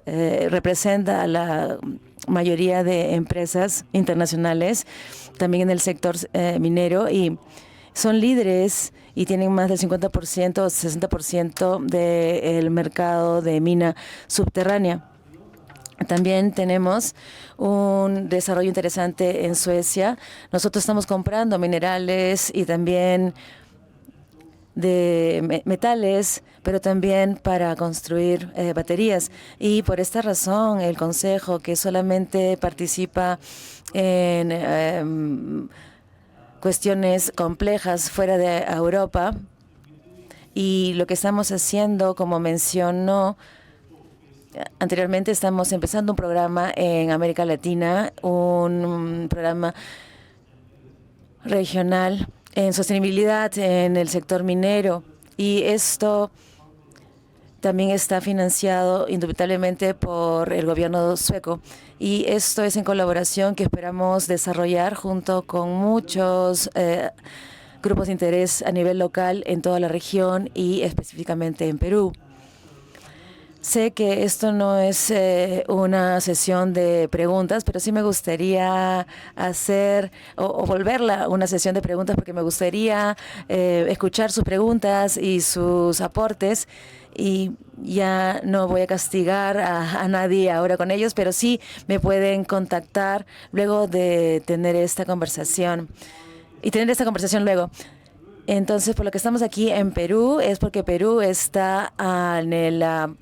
representa a la mayoría de empresas internacionales, también en el sector minero, y son líderes y tienen más del 50% o 60% del mercado de mina subterránea. También tenemos un desarrollo interesante en Suecia. Nosotros estamos comprando minerales y también de metales, pero también para construir baterías. Y por esta razón, el Consejo, que solamente participa en cuestiones complejas fuera de Europa, y lo que estamos haciendo, como mencionó anteriormente, estamos empezando un programa en América Latina, un programa regional en sostenibilidad en el sector minero, y esto también está financiado indubitablemente por el gobierno sueco, y esto es en colaboración que esperamos desarrollar junto con muchos grupos de interés a nivel local en toda la región y específicamente en Perú. Sé que esto no es una sesión de preguntas, pero sí me gustaría hacer o volverla una sesión de preguntas, porque me gustaría escuchar sus preguntas y sus aportes, y ya no voy a castigar a nadie ahora con ellos, pero sí me pueden contactar luego de tener esta conversación y tener esta conversación luego. Entonces, por lo que estamos aquí en Perú es porque Perú está en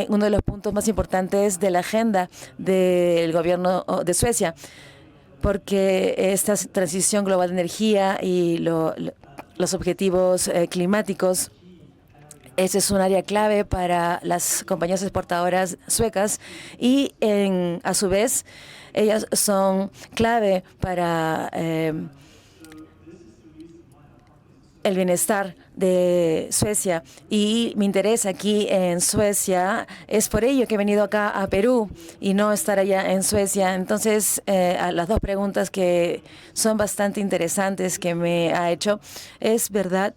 uno de los puntos más importantes de la agenda del gobierno de Suecia, porque esta transición global de energía y los objetivos climáticos, ese es un área clave para las compañías exportadoras suecas y a su vez ellas son clave para el bienestar de Suecia, y mi interés aquí en Suecia es por ello que he venido acá a Perú y no estar allá en Suecia. Entonces, a las dos preguntas que son bastante interesantes que me ha hecho, ¿es verdad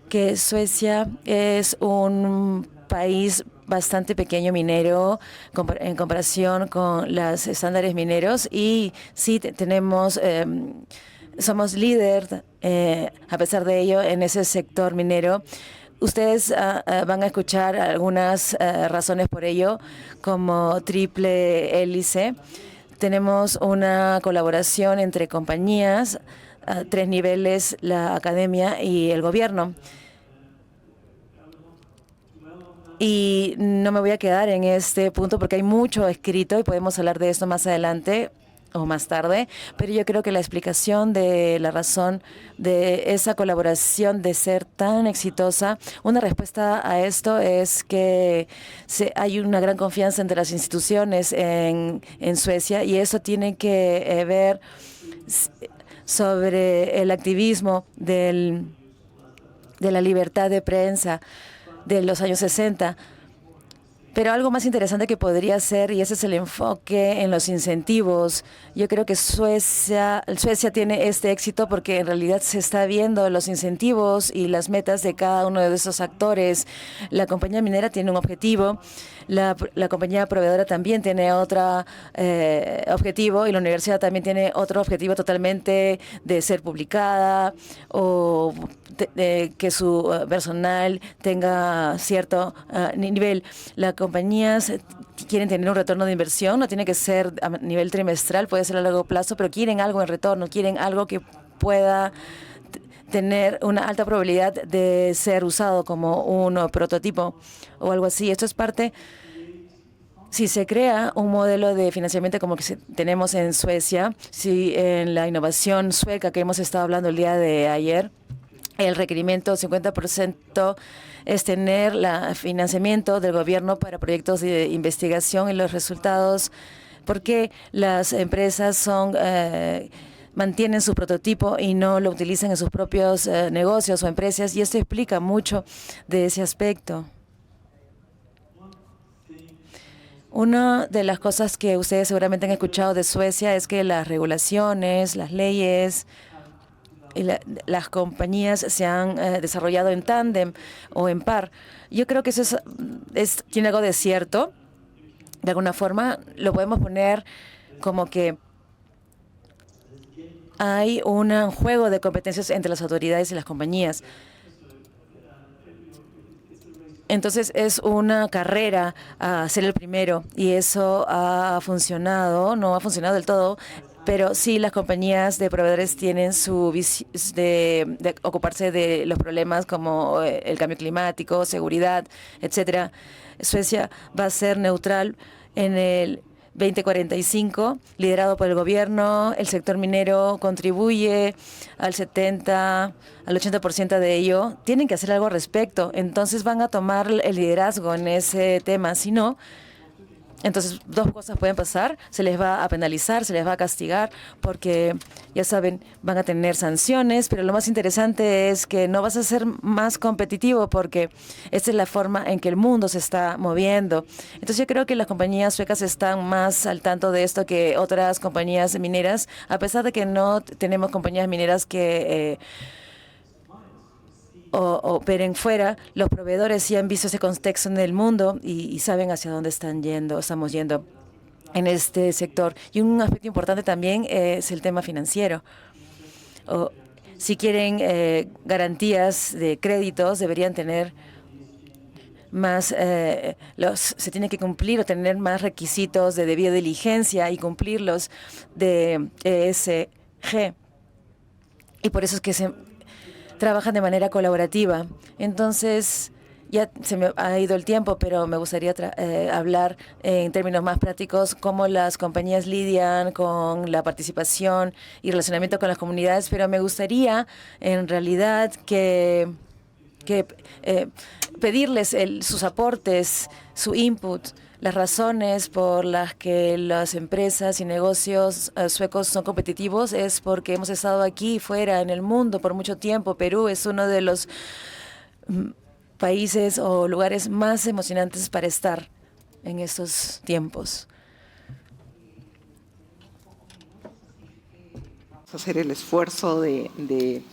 que Suecia es un país bastante pequeño minero en comparación con los estándares mineros? Y sí, somos líder, a pesar de ello, en ese sector minero. Ustedes van a escuchar algunas razones por ello, como triple hélice. Tenemos una colaboración entre compañías a 3 niveles, la academia y el gobierno. Y no me voy a quedar en este punto porque hay mucho escrito y podemos hablar de esto más adelante o más tarde, pero yo creo que la explicación de la razón de esa colaboración de ser tan exitosa, una respuesta a esto es que hay una gran confianza entre las instituciones en Suecia, y eso tiene que ver sobre el activismo de la libertad de prensa de los años 60. Pero algo más interesante que podría ser, y ese es el enfoque en los incentivos. Yo creo que Suecia tiene este éxito porque en realidad se está viendo los incentivos y las metas de cada uno de esos actores. La compañía minera tiene un objetivo, la compañía proveedora también tiene otro objetivo, y la universidad también tiene otro objetivo totalmente de ser publicada o que su personal tenga cierto nivel. Las compañías quieren tener un retorno de inversión, no tiene que ser a nivel trimestral, puede ser a largo plazo, pero quieren algo en retorno, quieren algo que pueda tener una alta probabilidad de ser usado como un prototipo o algo así. Esto es parte. Si se crea un modelo de financiamiento como que tenemos en Suecia, si en la innovación sueca que hemos estado hablando el día de ayer, el requerimiento 50% es tener el financiamiento del gobierno para proyectos de investigación, y los resultados, porque las empresas mantienen su prototipo y no lo utilizan en sus propios negocios o empresas, y esto explica mucho de ese aspecto. Una de las cosas que ustedes seguramente han escuchado de Suecia es que las regulaciones, las leyes y las compañías se han desarrollado en tándem o en par. Yo creo que eso tiene algo de cierto. De alguna forma lo podemos poner como que hay un juego de competencias entre las autoridades y las compañías. Entonces es una carrera a ser el primero, y eso ha funcionado, no ha funcionado del todo, pero sí las compañías de proveedores tienen su visión de ocuparse de los problemas como el cambio climático, seguridad, etcétera. Suecia va a ser neutral en el 2045, liderado por el gobierno. El sector minero contribuye al 80% de ello. Tienen que hacer algo al respecto. Entonces van a tomar el liderazgo en ese tema. Si no, entonces dos cosas pueden pasar. Se les va a penalizar, se les va a castigar, porque ya saben, van a tener sanciones, pero lo más interesante es que no vas a ser más competitivo, porque esta es la forma en que el mundo se está moviendo. Entonces yo creo que las compañías suecas están más al tanto de esto que otras compañías mineras, a pesar de que no tenemos compañías mineras que operen fuera. Los proveedores sí han visto ese contexto en el mundo y saben hacia dónde estamos yendo en este sector. Y un aspecto importante también es el tema financiero. Si quieren garantías de créditos, deberían tener más, se tiene que cumplir o tener más requisitos de debida diligencia y cumplirlos de ESG. Y por eso es que se trabajan de manera colaborativa. Entonces, Ya se me ha ido el tiempo, pero me gustaría hablar en términos más prácticos cómo las compañías lidian con la participación y relacionamiento con las comunidades, pero me gustaría en realidad que pedirles sus aportes, su input, las razones por las que las empresas y negocios suecos son competitivos es porque hemos estado aquí fuera en el mundo por mucho tiempo. Perú es uno de los países o lugares más emocionantes para estar en estos tiempos. Vamos a hacer el esfuerzo de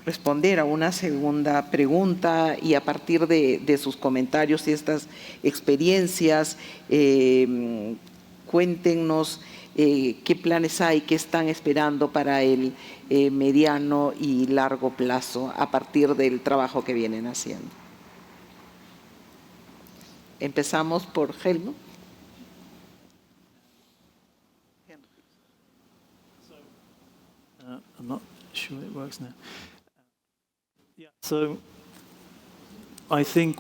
responder a una segunda pregunta y a partir de sus comentarios y estas experiencias, cuéntenos qué planes hay, qué están esperando para el mediano y largo plazo a partir del trabajo que vienen haciendo. Empezamos por Helmut. I'm not sure it works now. Yeah, so I think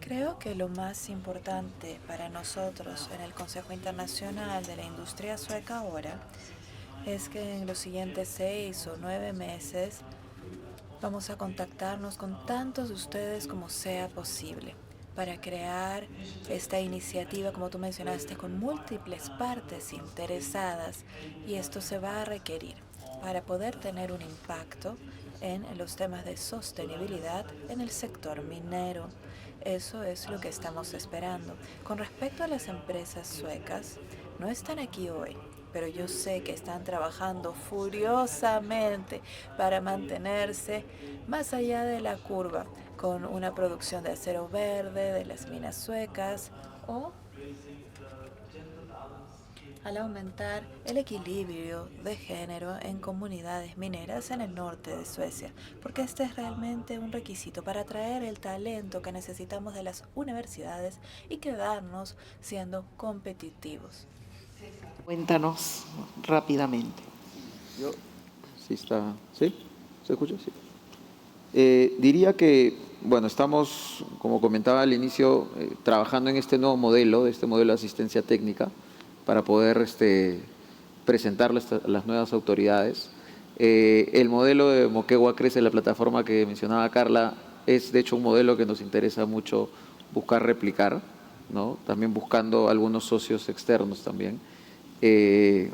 Creo que lo más importante para nosotros en el Consejo Internacional de la Industria Sueca ahora es que en los siguientes 6 o 9 meses vamos a contactarnos con tantos de ustedes como sea posible para crear esta iniciativa, como tú mencionaste, con múltiples partes interesadas, y esto se va a requerir para poder tener un impacto en los temas de sostenibilidad en el sector minero. Eso es lo que estamos esperando. Con respecto a las empresas suecas, no están aquí hoy, pero yo sé que están trabajando furiosamente para mantenerse más allá de la curva, con una producción de acero verde de las minas suecas, o al aumentar el equilibrio de género en comunidades mineras en el norte de Suecia, porque este es realmente un requisito para atraer el talento que necesitamos de las universidades y quedarnos siendo competitivos. Cuéntanos rápidamente. ¿Sí está? ¿Sí? ¿Se escucha? Sí. Diría que, bueno, estamos, como comentaba al inicio, trabajando en este nuevo modelo, este modelo de asistencia técnica, para poder presentarlo a las nuevas autoridades. El modelo de Moquegua Crece, la plataforma que mencionaba Carla, es de hecho un modelo que nos interesa mucho buscar replicar, ¿no? También buscando algunos socios externos también.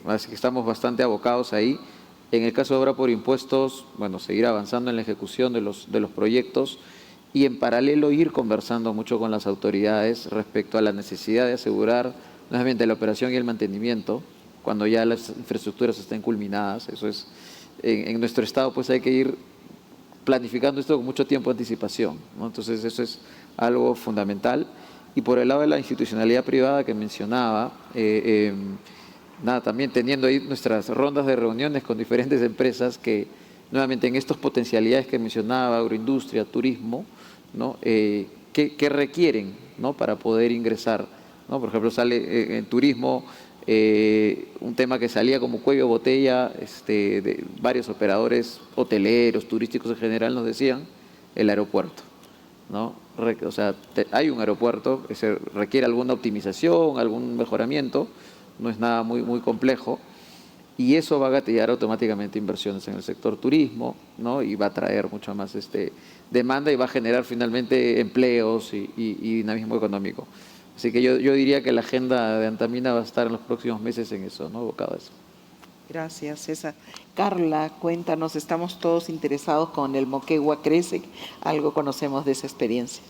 Así que estamos bastante abocados ahí. En el caso de obra por impuestos, bueno, seguir avanzando en la ejecución de los proyectos y en paralelo ir conversando mucho con las autoridades respecto a la necesidad de asegurar nuevamente la operación y el mantenimiento cuando ya las infraestructuras estén culminadas. Eso es, en nuestro estado pues hay que ir planificando esto con mucho tiempo de anticipación, ¿no? Entonces eso es algo fundamental. Y por el lado de la institucionalidad privada que mencionaba, también teniendo ahí nuestras rondas de reuniones con diferentes empresas que nuevamente en estas potencialidades que mencionaba, agroindustria, turismo, ¿no? ¿Qué requieren, ¿no? Para poder ingresar, ¿no? Por ejemplo, sale en turismo un tema que salía como cuello de botella de varios operadores hoteleros, turísticos en general, nos decían el aeropuerto, ¿no? O sea, hay un aeropuerto que requiere alguna optimización, algún mejoramiento, no es nada muy complejo, y eso va a gatillar automáticamente inversiones en el sector turismo, ¿no? Y va a traer mucha más demanda y va a generar finalmente empleos y dinamismo económico. Así que yo diría que la agenda de Antamina va a estar en los próximos meses en eso, ¿no? Abocado a eso. Gracias, César. Carla, cuéntanos, estamos todos interesados con el Moquegua Crece, algo conocemos de esa experiencia.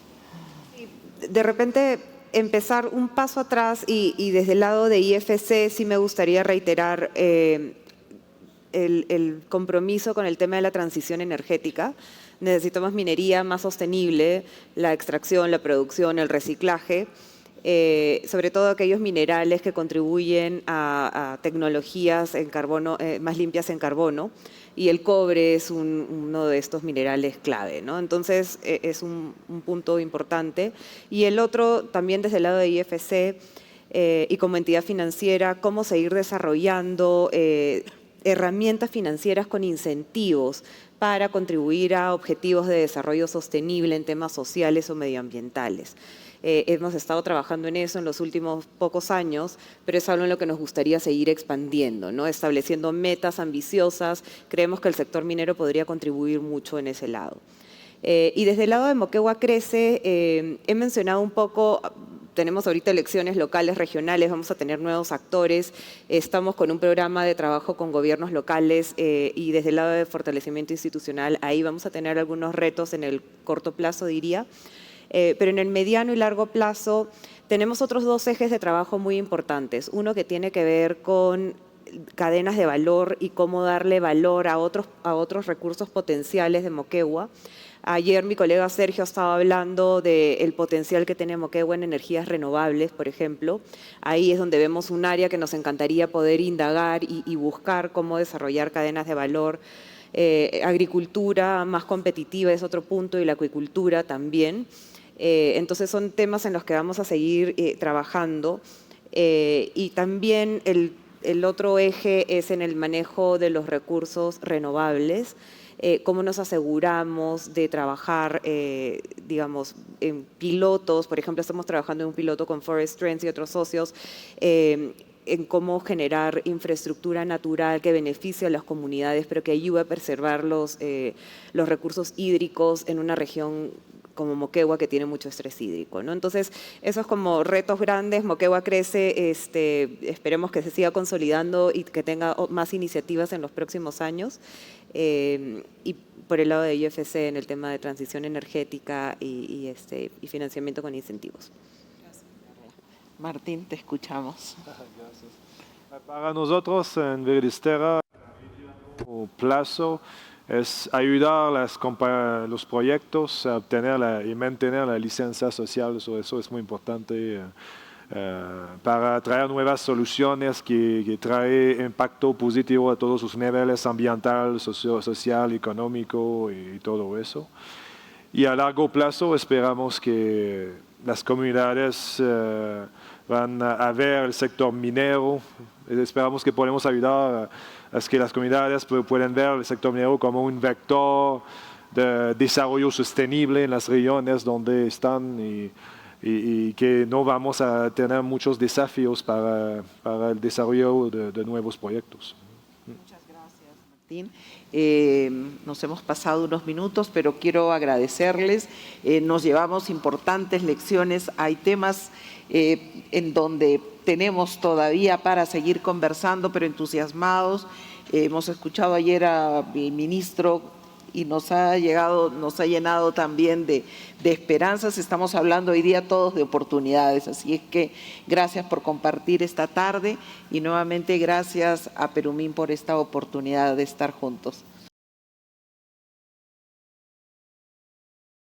De repente, empezar un paso atrás y desde el lado de IFC sí me gustaría reiterar el compromiso con el tema de la transición energética. Necesitamos minería más sostenible, la extracción, la producción, el reciclaje, sobre todo aquellos minerales que contribuyen a tecnologías en carbono, más limpias en carbono, y el cobre es uno de estos minerales clave, ¿no? Entonces es un punto importante. Y el otro también desde el lado de IFC y como entidad financiera, cómo seguir desarrollando herramientas financieras con incentivos para contribuir a objetivos de desarrollo sostenible en temas sociales o medioambientales. Hemos estado trabajando en eso en los últimos pocos años, pero es algo en lo que nos gustaría seguir expandiendo, ¿no? Estableciendo metas ambiciosas. Creemos que el sector minero podría contribuir mucho en ese lado. Y desde el lado de Moquegua Crece, he mencionado un poco, tenemos ahorita elecciones locales, regionales, vamos a tener nuevos actores, estamos con un programa de trabajo con gobiernos locales y desde el lado de fortalecimiento institucional, ahí vamos a tener algunos retos en el corto plazo, diría. Pero en el mediano y largo plazo tenemos otros dos ejes de trabajo muy importantes. Uno que tiene que ver con cadenas de valor y cómo darle valor a otros recursos potenciales de Moquegua. Ayer mi colega Sergio estaba hablando del potencial que tiene Moquegua en energías renovables, por ejemplo. Ahí es donde vemos un área que nos encantaría poder indagar y buscar cómo desarrollar cadenas de valor. Agricultura más competitiva es otro punto y la acuicultura también. Entonces son temas en los que vamos a seguir trabajando y también el otro eje es en el manejo de los recursos renovables, cómo nos aseguramos de trabajar, digamos, en pilotos. Por ejemplo, estamos trabajando en un piloto con Forest Trends y otros socios en cómo generar infraestructura natural que beneficie a las comunidades, pero que ayude a preservar los recursos hídricos en una región como Moquegua, que tiene mucho estrés hídrico, ¿no? Entonces, esos como retos grandes. Moquegua Crece, esperemos que se siga consolidando y que tenga más iniciativas en los próximos años. Y por el lado de IFC en el tema de transición energética y financiamiento con incentivos. Martín, te escuchamos. Gracias. Para nosotros en Verdesterra, a plazo, es ayudar a los proyectos a obtener y mantener la licencia social. Eso es muy importante para traer nuevas soluciones que traen impacto positivo a todos sus niveles, ambiental, social, económico y todo eso. Y a largo plazo esperamos que las comunidades van a ver el sector minero. Esperamos que podamos ayudar a que las comunidades puedan ver el sector minero como un vector de desarrollo sostenible en las regiones donde están y que no vamos a tener muchos desafíos para el desarrollo de nuevos proyectos. Muchas gracias, Martín. Nos hemos pasado unos minutos, pero quiero agradecerles. Nos llevamos importantes lecciones. Hay temas en donde tenemos todavía para seguir conversando, pero entusiasmados. Hemos escuchado ayer al ministro y nos ha llenado también de esperanzas. Estamos hablando hoy día todos de oportunidades, así es que gracias por compartir esta tarde y nuevamente gracias a Perumín por esta oportunidad de estar juntos.